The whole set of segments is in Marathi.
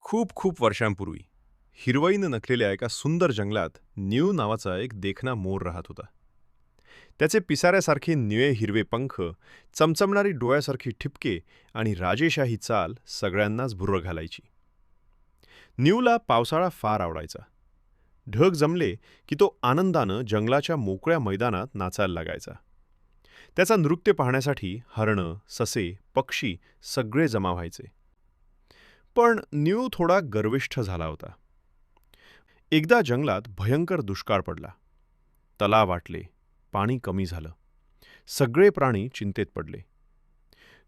खूप खूप वर्षांपूर्वी हिरवळीनं नटलेल्या एका सुंदर जंगलात न्यू नावाचा एक देखणा मोर राहत होता. त्याचे पिसाऱ्यासारखे निळे हिरवे पंख, चमचमणारी डोळ्यासारखी ठिपके आणि राजेशाही चाल सगळ्यांनाच भुर्र घालायची. न्यूला पावसाळा फार आवडायचा. ढग जमले की तो आनंदानं जंगलाच्या मोकळ्या मैदानात नाचायला लागायचा. त्याचा नृत्य पाहण्यासाठी हरणं, ससे, पक्षी सगळे जमा व्हायचे. पण न्यू थोडा गर्विष्ठ झाला होता. एकदा जंगलात भयंकर दुष्काळ पडला. तलाव आटले, पाणी कमी झालं. सगळे प्राणी चिंतेत पडले.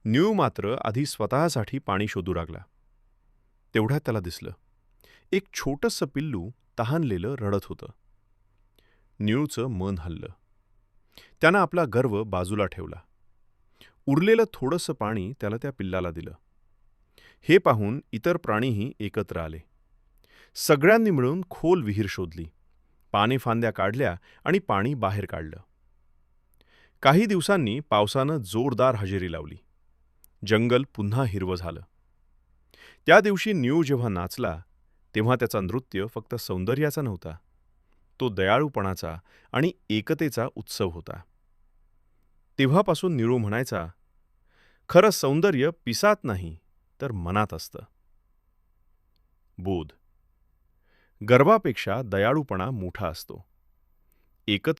न्यू मात्र आधी स्वतःसाठी पाणी शोधू लागला. तेवढ्यात त्याला दिसलं, एक छोटंसं पिल्लू तहानलेलं रडत होतं. न्यूचं मन हललं. त्यानं आपला गर्व बाजूला ठेवला. उरलेलं थोडंसं पाणी त्याला त्या पिल्लाला दिलं. हे पाहून इतर प्राणीही एकत्र आले. सगळ्यांनी मिळून खोल विहीर शोधली, पानेफांद्या काढल्या आणि पाणी बाहेर काढलं. काही दिवसांनी पावसानं जोरदार हजेरी लावली. जंगल पुन्हा हिरवं झालं. त्या दिवशी न्यू जेव्हा नाचला, तेव्हा त्याचा नृत्य फक्त सौंदर्याचा नव्हता, तो दयाळूपणाचा आणि एकतेचा उत्सव होता. तेव्हापासून न्यू म्हणायचा, खरं सौंदर्य पिसात नाही तर मनात असतं. बोध: गर्वापेक्षा दयाळूपणा मोठा असतो. एकत्र